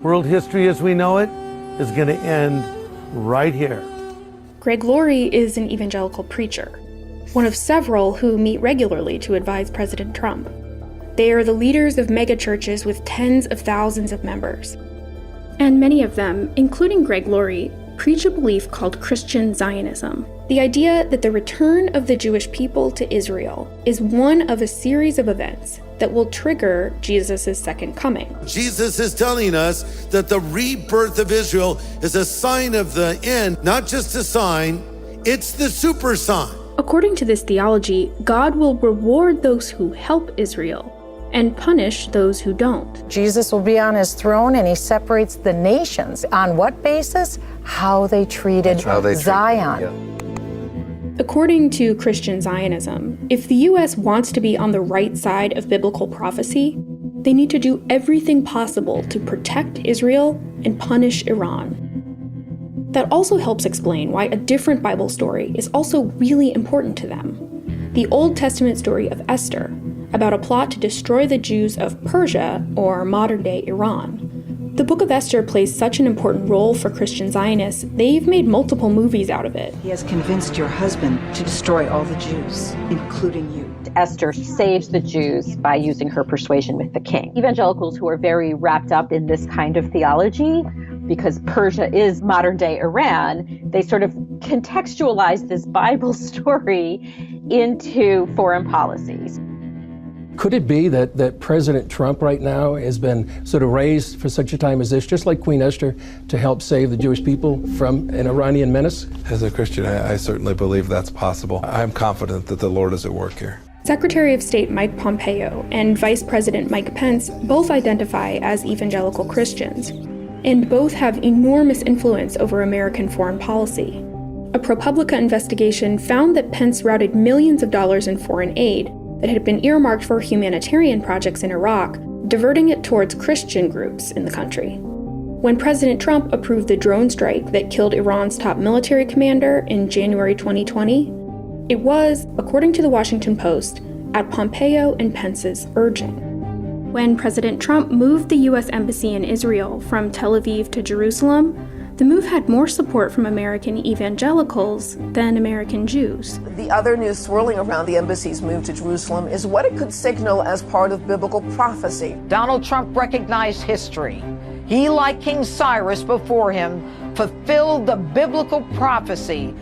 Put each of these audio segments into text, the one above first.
World history as we know it is going to end right here. Greg Laurie is an evangelical preacher, one of several who meet regularly to advise President Trump. They are the leaders of mega churches with tens of thousands of members. And many of them, including Greg Laurie, preach a belief called Christian Zionism. The idea that the return of the Jewish people to Israel is one of a series of events that will trigger Jesus' second coming. Jesus is telling us that the rebirth of Israel is a sign of the end, not just a sign, it's the super sign. According to this theology, God will reward those who help Israel and punish those who don't. Jesus will be on his throne and he separates the nations. On what basis? How they treated Zion. According to Christian Zionism, if the U.S. wants to be on the right side of biblical prophecy, they need to do everything possible to protect Israel and punish Iran. That also helps explain why a different Bible story is also really important to them. The Old Testament story of Esther, about a plot to destroy the Jews of Persia, or modern-day Iran. The Book of Esther plays such an important role for Christian Zionists, they've made multiple movies out of it. He has convinced your husband to destroy all the Jews, including you. Esther saves the Jews by using her persuasion with the king. Evangelicals who are very wrapped up in this kind of theology, because Persia is modern-day Iran, they sort of contextualize this Bible story into foreign policies. Could it be that President Trump right now has been sort of raised for such a time as this, just like Queen Esther, to help save the Jewish people from an Iranian menace? As a Christian, I certainly believe that's possible. I'm confident that the Lord is at work here. Secretary of State Mike Pompeo and Vice President Mike Pence both identify as evangelical Christians, and both have enormous influence over American foreign policy. A ProPublica investigation found that Pence routed millions of dollars in foreign aid that had been earmarked for humanitarian projects in Iraq, diverting it towards Christian groups in the country. When President Trump approved the drone strike that killed Iran's top military commander in January 2020, it was, according to the Washington Post, at Pompeo and Pence's urging. When President Trump moved the U.S. Embassy in Israel from Tel Aviv to Jerusalem, the move had more support from American evangelicals than American Jews. The other news swirling around the embassy's move to Jerusalem is what it could signal as part of biblical prophecy. Donald Trump recognized history. He, like King Cyrus before him, fulfilled the biblical prophecy.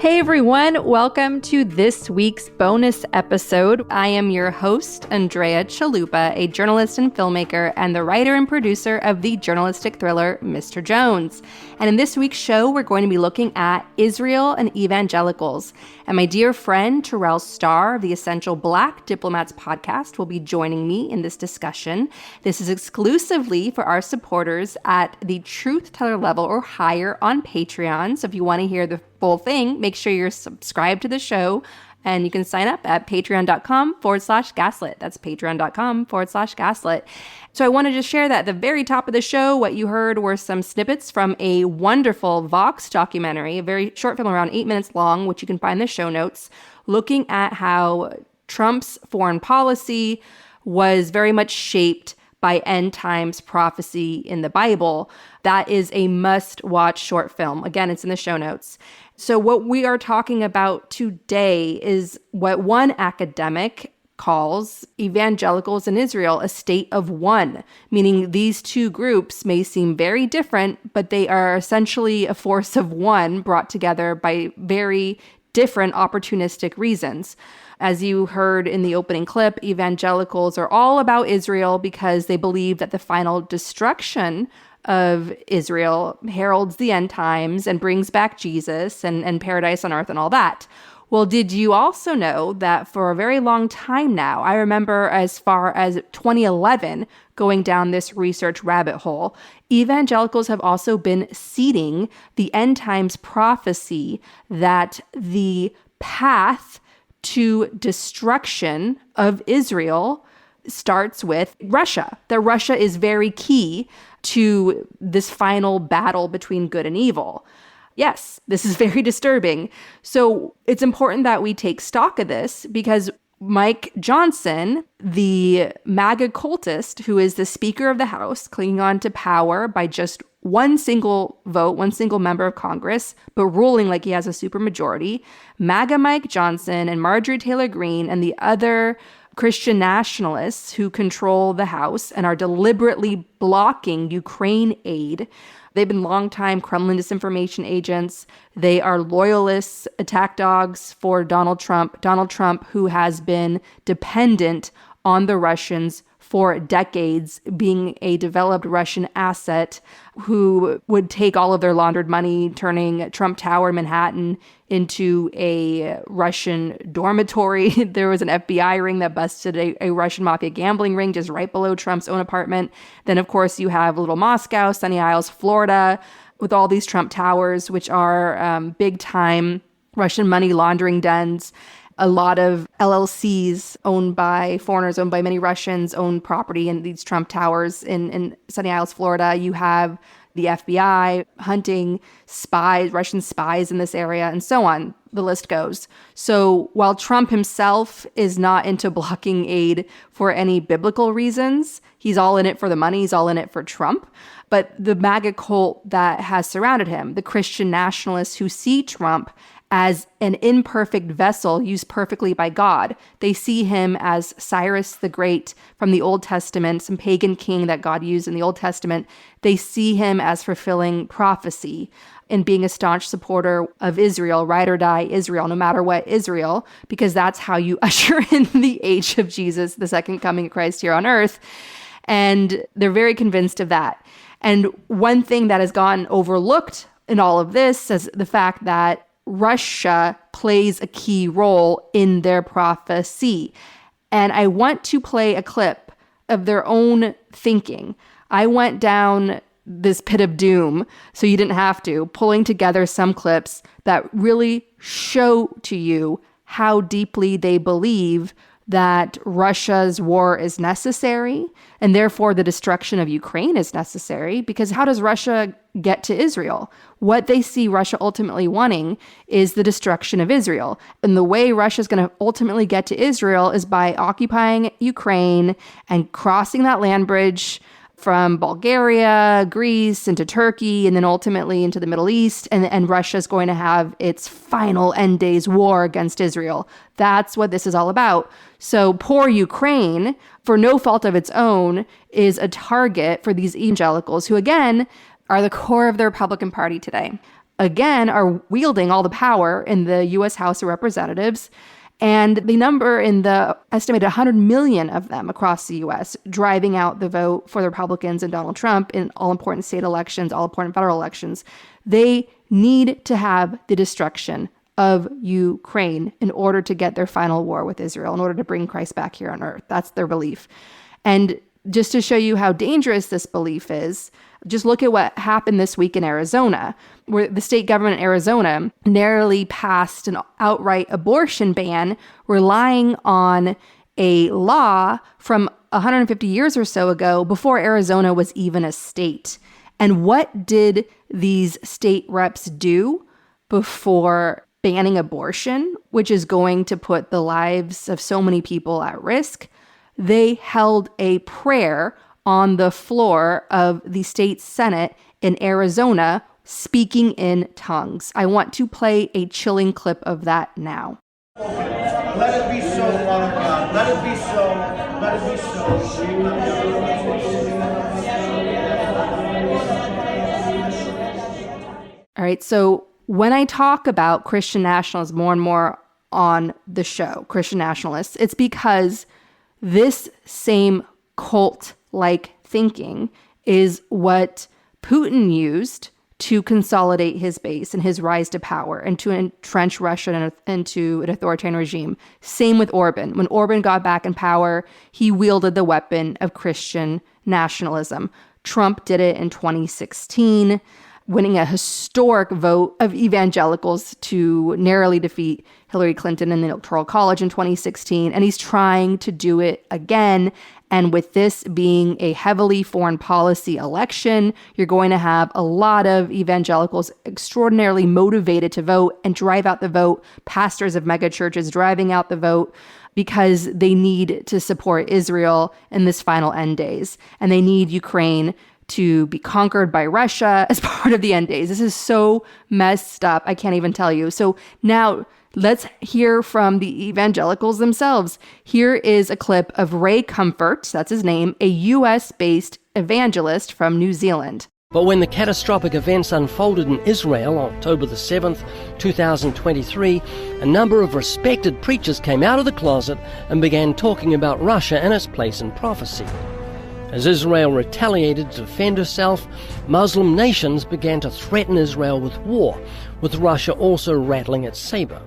Hey everyone, welcome to this week's bonus episode. I am your host, Andrea Chalupa, a journalist and filmmaker and the writer and producer of the journalistic thriller Mr. Jones. And in this week's show, we're going to be looking at Israel and evangelicals. And my dear friend, Terrell Starr of the Essential Black Diplomats podcast will be joining me in this discussion. This is exclusively for our supporters at the Truth Teller level or higher on Patreon. So if you want to hear the full thing, make sure you're subscribed to the show, and you can sign up at patreon.com/gaslit. That's patreon.com/gaslit. So I wanted to share that at the very top of the show, what you heard were some snippets from a wonderful Vox documentary, a very short film around 8 minutes long, which you can find in the show notes, looking at how Trump's foreign policy was very much shaped by end times prophecy in the Bible. That is a must-watch short film. Again, it's in the show notes. So what we are talking about today is what one academic calls evangelicals in Israel a state of one, meaning these two groups may seem very different, but they are essentially a force of one brought together by very different opportunistic reasons. As you heard in the opening clip, evangelicals are all about Israel because they believe that the final destruction of Israel heralds the end times and brings back Jesus and paradise on earth and all that. Well, did you also know that for a very long time now, I remember as far as 2011 going down this research rabbit hole, evangelicals have also been seeding the end times prophecy that the path to destruction of Israel starts with Russia. That Russia is very key to this final battle between good and evil. Yes, this is very disturbing. So it's important that we take stock of this because Mike Johnson, the MAGA cultist, who is the Speaker of the House, clinging on to power by just one single vote, one single member of Congress, but ruling like he has a supermajority, MAGA Mike Johnson and Marjorie Taylor Greene and the other Christian nationalists who control the House and are deliberately blocking Ukraine aid. They've been longtime Kremlin disinformation agents. They are loyalists, attack dogs for Donald Trump, who has been dependent on the Russians for decades, being a developed Russian asset who would take all of their laundered money, turning Trump Tower in Manhattan into a Russian dormitory. There was an FBI ring that busted a Russian mafia gambling ring just right below Trump's own apartment. Then, of course, you have Little Moscow, Sunny Isles, Florida, with all these Trump Towers, which are big-time Russian money laundering dens. A lot of LLCs owned by foreigners, owned by many Russians, own property in these Trump Towers in Sunny Isles, Florida. You have the FBI hunting spies, Russian spies in this area, and so on. The list goes. So while Trump himself is not into blocking aid for any biblical reasons, he's all in it for the money, he's all in it for Trump. But the MAGA cult that has surrounded him, the Christian nationalists who see Trump as an imperfect vessel used perfectly by God. They see him as Cyrus the Great from the Old Testament, some pagan king that God used in the Old Testament. They see him as fulfilling prophecy and being a staunch supporter of Israel, ride or die Israel, no matter what Israel, because that's how you usher in the age of Jesus, the second coming of Christ here on earth. And they're very convinced of that. And one thing that has gone overlooked in all of this is the fact that Russia plays a key role in their prophecy. And I want to play a clip of their own thinking. I went down this pit of doom, so you didn't have to, pulling together some clips that really show to you how deeply they believe that Russia's war is necessary, and therefore the destruction of Ukraine is necessary, because how does Russia get to Israel? What they see Russia ultimately wanting is the destruction of Israel. And the way Russia's going to ultimately get to Israel is by occupying Ukraine and crossing that land bridge from Bulgaria, Greece, into Turkey, and then ultimately into the Middle East. And Russia's going to have its final end days war against Israel. That's what this is all about. So poor Ukraine, for no fault of its own, is a target for these evangelicals who, again, are the core of the Republican Party today. Again, are wielding all the power in the U.S. House of Representatives. And they number in the estimated 100 million of them across the U.S., driving out the vote for the Republicans and Donald Trump in all important state elections, all important federal elections. They need to have the destruction of Ukraine in order to get their final war with Israel, in order to bring Christ back here on earth. That's their belief. And just to show you how dangerous this belief is, just look at what happened this week in Arizona, where the state government in Arizona narrowly passed an outright abortion ban, relying on a law from 150 years or so ago, before Arizona was even a state. And what did these state reps do before banning abortion, which is going to put the lives of so many people at risk? They held a prayer on the floor of the state Senate in Arizona, speaking in tongues. I want to play a chilling clip of that now. Let it be so, Father God. Let it be so. Let it be so. All right, so when I talk about Christian nationalists more and more on the show, Christian nationalists, it's because this same cult-like thinking is what Putin used to consolidate his base and his rise to power and to entrench Russia into an authoritarian regime. Same with Orban. When Orban got back in power, he wielded the weapon of Christian nationalism. Trump did it in 2016, winning a historic vote of evangelicals to narrowly defeat Hillary Clinton in the Electoral College in 2016. And he's trying to do it again. And with this being a heavily foreign policy election, you're going to have a lot of evangelicals extraordinarily motivated to vote and drive out the vote, pastors of mega churches driving out the vote. because they need to support Israel in this final end days. And they need Ukraine to be conquered by Russia as part of the end days. This is so messed up. I can't even tell you. So now let's hear from the evangelicals themselves. Here is a clip of Ray Comfort, that's his name, a US-based evangelist from New Zealand. But when the catastrophic events unfolded in Israel on October the 7th, 2023, a number of respected preachers came out of the closet and began talking about Russia and its place in prophecy. As Israel retaliated to defend herself, Muslim nations began to threaten Israel with war, with Russia also rattling its saber.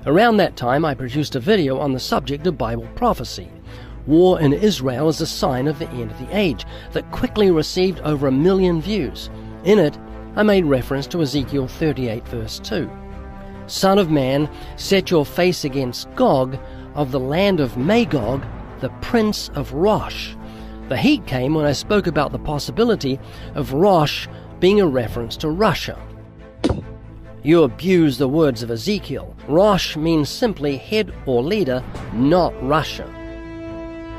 Around that time, I produced a video on the subject of Bible prophecy. War in Israel is a sign of the end of the age that quickly received over 1 million views. In it, I made reference to Ezekiel 38 verse 2. Son of man, set your face against Gog of the land of Magog, the prince of Rosh. The heat came when I spoke about the possibility of Rosh being a reference to Russia. You abuse the words of Ezekiel. Rosh means simply head or leader, not Russia.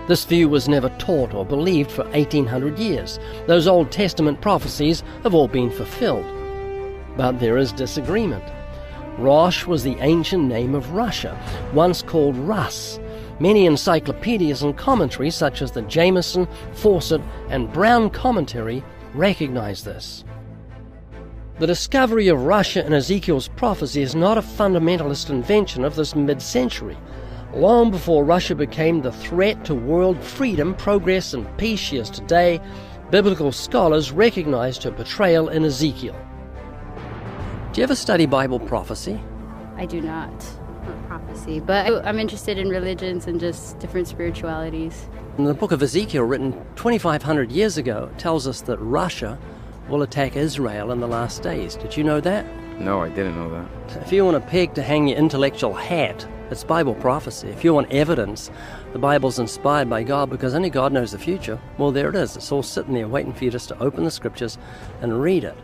This view was never taught or believed for 1800 years. Those Old Testament prophecies have all been fulfilled. But there is disagreement. Rosh was the ancient name of Russia, once called Rus. Many encyclopedias and commentaries, such as the Jameson, Fawcett, and Brown commentary, recognize this. The discovery of Russia in Ezekiel's prophecy is not a fundamentalist invention of this mid-century. Long before Russia became the threat to world freedom, progress, and peace she is today, biblical scholars recognized her portrayal in Ezekiel. Do you ever study Bible prophecy? I do not. Prophecy, but I'm interested in religions and just different spiritualities. In the book of Ezekiel, written 2,500 years ago, tells us that Russia will attack Israel in the last days. Did you know that? No, I didn't know that. If you want a peg to hang your intellectual hat, it's Bible prophecy. If you want evidence, the Bible's inspired by God because only God knows the future, well, there it is. It's all sitting there waiting for you just to open the scriptures and read it.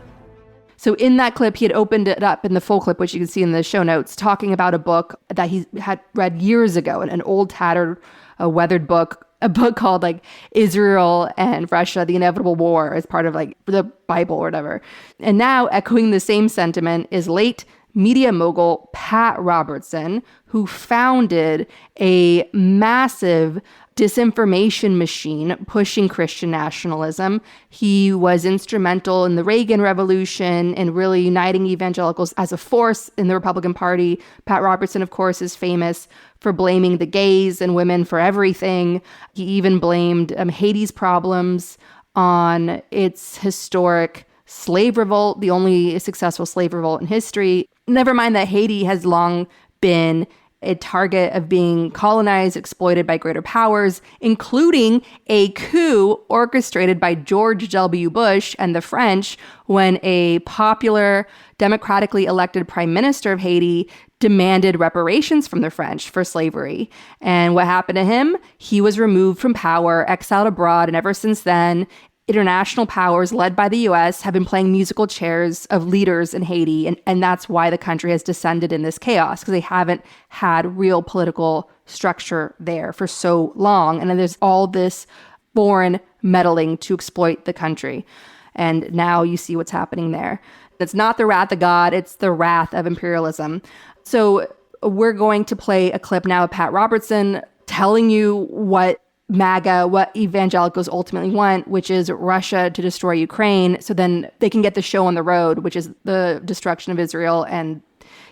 So in that clip, he had opened it up in the full clip, which you can see in the show notes, talking about a book that he had read years ago, an old, tattered, weathered book, a book called like Israel and Russia, the Inevitable War, as part of like the Bible or whatever. And now echoing the same sentiment is late media mogul Pat Robertson, who founded a massive disinformation machine pushing Christian nationalism. He was instrumental in the Reagan Revolution and really uniting evangelicals as a force in the Republican Party. Pat Robertson, of course, is famous for blaming the gays and women for everything. He even blamed Haiti's problems on its historic slave revolt, the only successful slave revolt in history. Never mind that Haiti has long been a target of being colonized, exploited by greater powers, including a coup orchestrated by George W. Bush and the French when a popular, democratically elected prime minister of Haiti demanded reparations from the French for slavery. And what happened to him? He was removed from power, exiled abroad, and ever since then, international powers led by the US have been playing musical chairs of leaders in Haiti. And that's why the country has descended in this chaos, because they haven't had real political structure there for so long. And then there's all this foreign meddling to exploit the country. And now you see what's happening there. It's not the wrath of God, it's the wrath of imperialism. So we're going to play a clip now of Pat Robertson telling you what MAGA, what evangelicals ultimately want, which is Russia to destroy Ukraine, so then they can get the show on the road, which is the destruction of Israel, and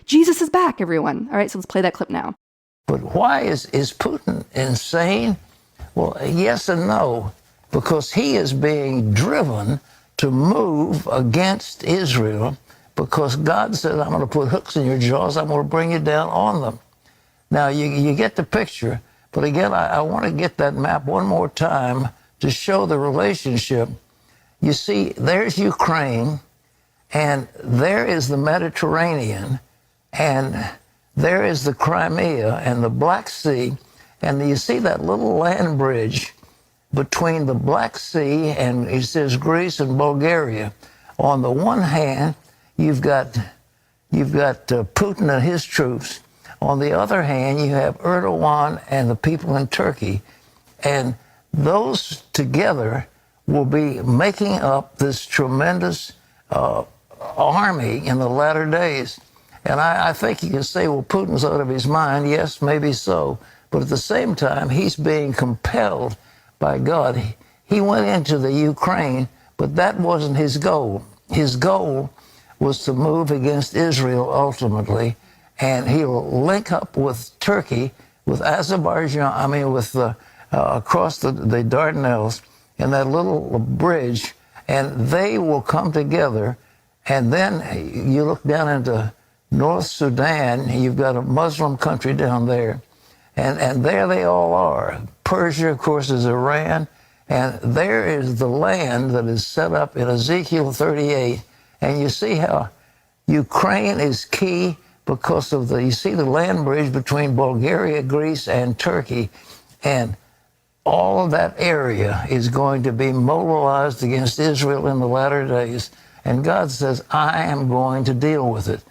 Jesus is back, everyone. All right, so let's play that clip now. But why is Putin insane? Well, yes and no, because he is being driven to move against Israel because God said, I'm going to put hooks in your jaws, I'm going to bring you down on them. Now, you get the picture. But again, I want to get that map one more time to show the relationship. You see, there's Ukraine, and there is the Mediterranean, and there is the Crimea and the Black Sea, and you see that little land bridge between the Black Sea and, it says, Greece and Bulgaria. On the one hand, you've got Putin and his troops. On the other hand, you have Erdogan and the people in Turkey, and those together will be making up this tremendous army in the latter days. And I think you can say, well, Putin's out of his mind. Yes, maybe so. But at the same time, he's being compelled by God. He went into the Ukraine, but that wasn't his goal. His goal was to move against Israel ultimately, and he'll link up with Turkey, with Azerbaijan, across the Dardanelles in that little bridge, and they will come together. And then you look down into North Sudan, you've got a Muslim country down there, and there they all are. Persia, of course, is Iran, and there is the land that is set up in Ezekiel 38, and you see how Ukraine is key because of you see the land bridge between Bulgaria, Greece, and Turkey, and all of that area is going to be mobilized against Israel in the latter days. And God says, I am going to deal with it.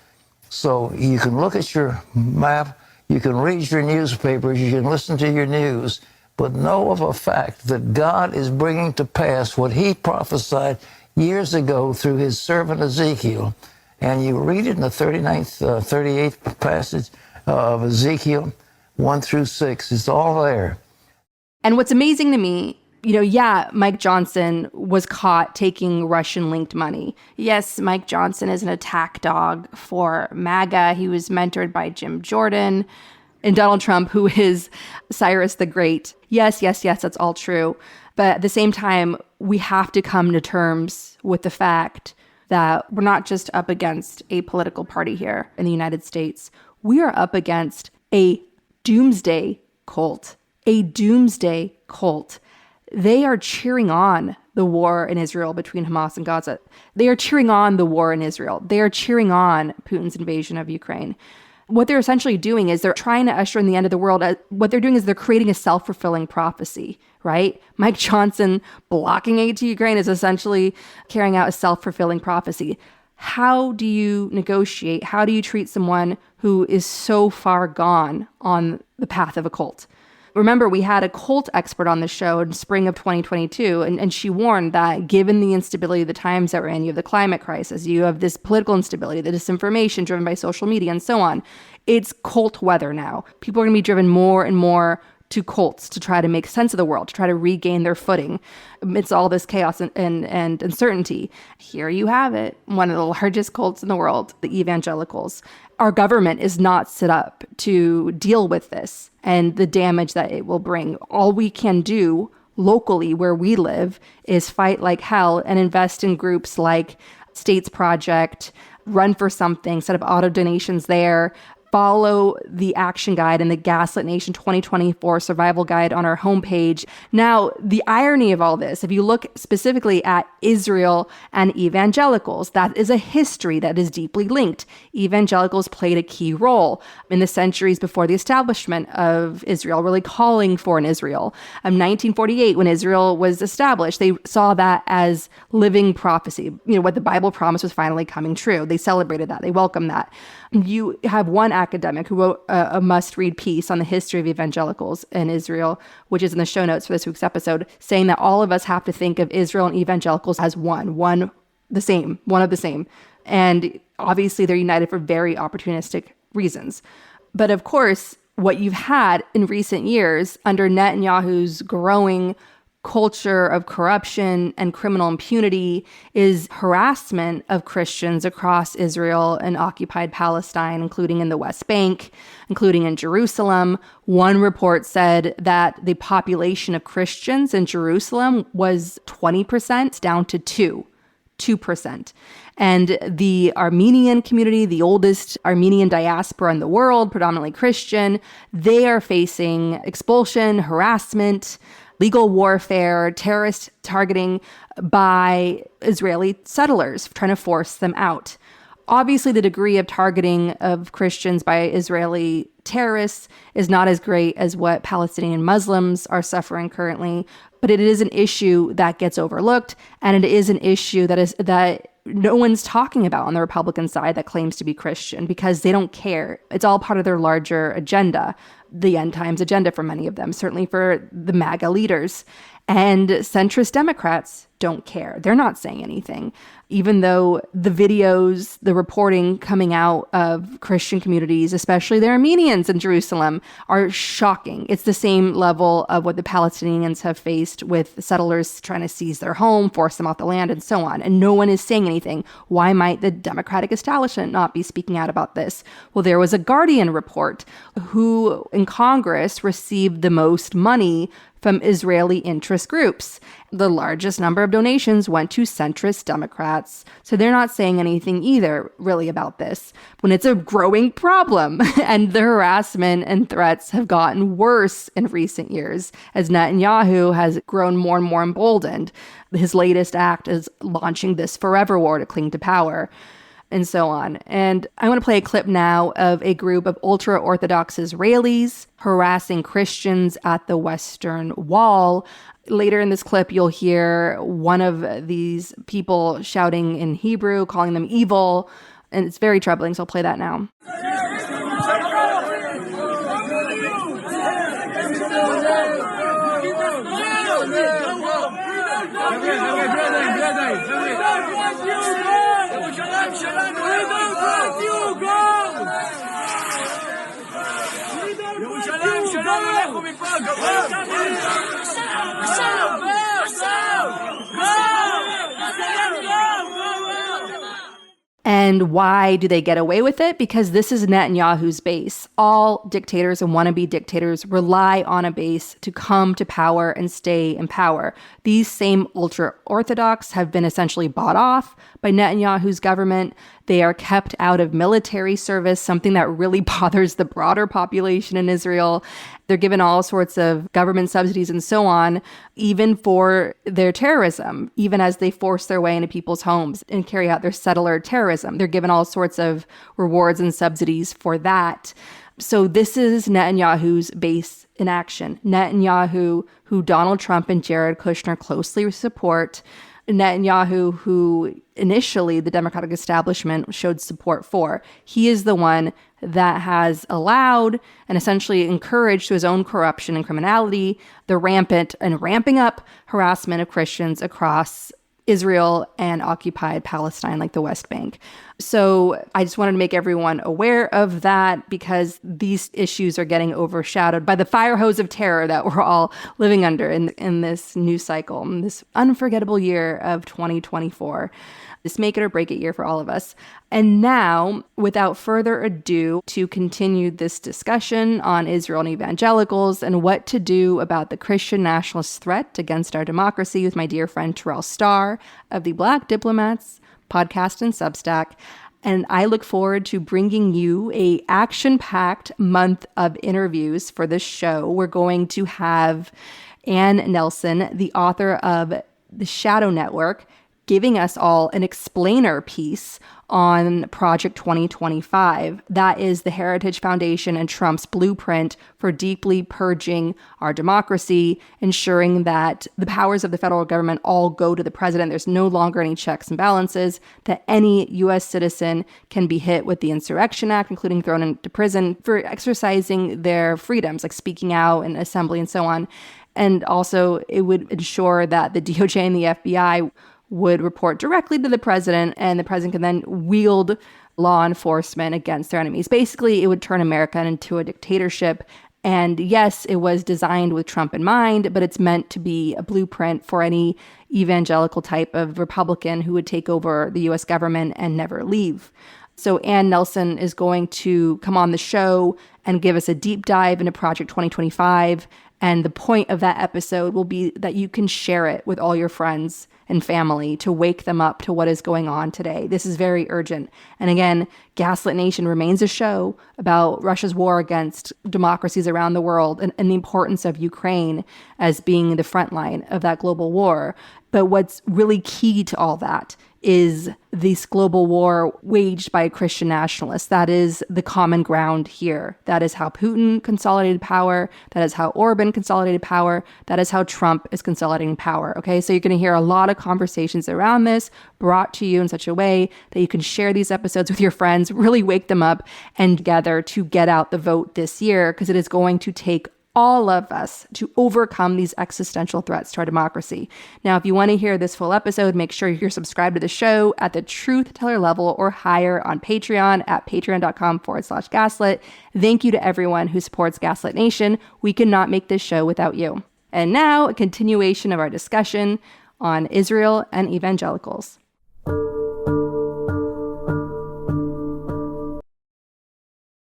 So you can look at your map, you can read your newspapers, you can listen to your news, but know of a fact that God is bringing to pass what he prophesied years ago through his servant Ezekiel. And you read it in the 38th passage of Ezekiel 1 through 6. It's all there. And what's amazing to me, Mike Johnson was caught taking Russian-linked money. Yes, Mike Johnson is an attack dog for MAGA. He was mentored by Jim Jordan and Donald Trump, who is Cyrus the Great. Yes, that's all true. But at the same time, we have to come to terms with the fact that we're not just up against a political party here in the United States. We are up against a doomsday cult. A doomsday cult. They are cheering on the war in Israel between Hamas and Gaza. They are cheering on the war in Israel. They are cheering on Putin's invasion of Ukraine. What they're essentially doing is they're trying to usher in the end of the world. What they're doing is they're creating a self-fulfilling prophecy, right? Mike Johnson blocking aid to Ukraine is essentially carrying out a self-fulfilling prophecy. How do you negotiate? How do you treat someone who is so far gone on the path of a cult? Remember, we had a cult expert on the show in spring of 2022, and she warned that given the instability of the times that we're in, you have the climate crisis, you have this political instability, the disinformation driven by social media, and so on. It's cult weather now. People are going to be driven more and more to cults to try to make sense of the world, to try to regain their footing amidst all this chaos and uncertainty. Here you have it, one of the largest cults in the world, the Evangelicals. Our government is not set up to deal with this and the damage that it will bring. All we can do locally where we live is fight like hell and invest in groups like States Project, Run for Something, set up auto donations there, follow the action guide and the Gaslit Nation 2024 survival guide on our homepage. Now, the irony of all this, if you look specifically at Israel and evangelicals, that is a history that is deeply linked. Evangelicals played a key role in the centuries before the establishment of Israel, really calling for an Israel. 1948, when Israel was established, they saw that as living prophecy. What the Bible promised was finally coming true. They celebrated that. They welcomed that. You have one academic who wrote a must-read piece on the history of evangelicals in Israel, which is in the show notes for this week's episode, saying that all of us have to think of Israel and evangelicals as one of the same. And obviously they're united for very opportunistic reasons. But of course, what you've had in recent years under Netanyahu's growing culture of corruption and criminal impunity is harassment of Christians across Israel and occupied Palestine, including in the West Bank, including in Jerusalem. One report said that the population of Christians in Jerusalem was 20% down to 2%. And the Armenian community, the oldest Armenian diaspora in the world, predominantly Christian, they are facing expulsion, harassment, legal warfare, terrorist targeting by Israeli settlers, trying to force them out. Obviously, the degree of targeting of Christians by Israeli terrorists is not as great as what Palestinian Muslims are suffering currently, but it is an issue that gets overlooked, and it is an issue that no one's talking about on the Republican side that claims to be Christian, because they don't care. It's all part of their larger agenda, the end times agenda for many of them, certainly for the MAGA leaders. And centrist Democrats don't care. They're not saying anything, even though the videos, the reporting coming out of Christian communities, especially the Armenians in Jerusalem, are shocking. It's the same level of what the Palestinians have faced with settlers trying to seize their home, force them off the land, and so on. And no one is saying anything. Why might the Democratic establishment not be speaking out about this? Well, there was a Guardian report who in Congress received the most money from Israeli interest groups. The largest number of donations went to centrist Democrats. So they're not saying anything either, really, about this, when it's a growing problem. And the harassment and threats have gotten worse in recent years as Netanyahu has grown more and more emboldened. His latest act is launching this forever war to cling to power, and so on. And I want to play a clip now of a group of ultra-Orthodox Israelis harassing Christians at the Western Wall. Later in this clip, you'll hear one of these people shouting in Hebrew, calling them evil, and it's very troubling, so I'll play that now. And why do they get away with it? Because this is Netanyahu's base. All dictators and wannabe dictators rely on a base to come to power and stay in power. These same ultra-Orthodox have been essentially bought off by Netanyahu's government. They are kept out of military service, something that really bothers the broader population in Israel. They're given all sorts of government subsidies and so on, even for their terrorism, even as they force their way into people's homes and carry out their settler terrorism. They're given all sorts of rewards and subsidies for that. So this is Netanyahu's base in action. Netanyahu, who Donald Trump and Jared Kushner closely support. Netanyahu, who initially the Democratic establishment showed support for. He is the one that has allowed and essentially encouraged, through his own corruption and criminality, the rampant and ramping up harassment of Christians across Israel and occupied Palestine, like the West Bank. So I just wanted to make everyone aware of that, because these issues are getting overshadowed by the fire hose of terror that we're all living under in this news cycle, in this unforgettable year of 2024. This make it or break it year for all of us. And now, without further ado, to continue this discussion on Israel and evangelicals and what to do about the Christian nationalist threat against our democracy with my dear friend Terrell Starr of the Black Diplomats podcast and Substack. And I look forward to bringing you a action-packed month of interviews for this show. We're going to have Ann Nelson, the author of The Shadow Network, giving us all an explainer piece on Project 2025. That is the Heritage Foundation and Trump's blueprint for deeply purging our democracy, ensuring that the powers of the federal government all go to the president. There's no longer any checks and balances, that any U.S. citizen can be hit with the Insurrection Act, including thrown into prison for exercising their freedoms, like speaking out and assembly and so on. And also, it would ensure that the DOJ and the FBI would report directly to the president, and the president can then wield law enforcement against their enemies. Basically, it would turn America into a dictatorship. And yes, it was designed with Trump in mind, but it's meant to be a blueprint for any evangelical type of Republican who would take over the U.S. government and never leave. So Ann Nelson is going to come on the show and give us a deep dive into Project 2025. And the point of that episode will be that you can share it with all your friends and family to wake them up to what is going on today. This is very urgent. And again, Gaslit Nation remains a show about Russia's war against democracies around the world and the importance of Ukraine as being the front line of that global war. But what's really key to all that is this global war waged by Christian nationalists. That is the common ground here. That is how Putin consolidated power. That is how Orban consolidated power. That is how Trump is consolidating power. Okay, so you're going to hear a lot of conversations around this brought to you in such a way that you can share these episodes with your friends, really wake them up, and together to get out the vote this year, because it is going to take all of us to overcome these existential threats to our democracy. Now, if you want to hear this full episode, make sure you're subscribed to the show at the Truth Teller level or higher on Patreon at patreon.com/gaslit. Thank you to everyone who supports Gaslit Nation. We cannot make this show without you. And now, a continuation of our discussion on Israel and evangelicals.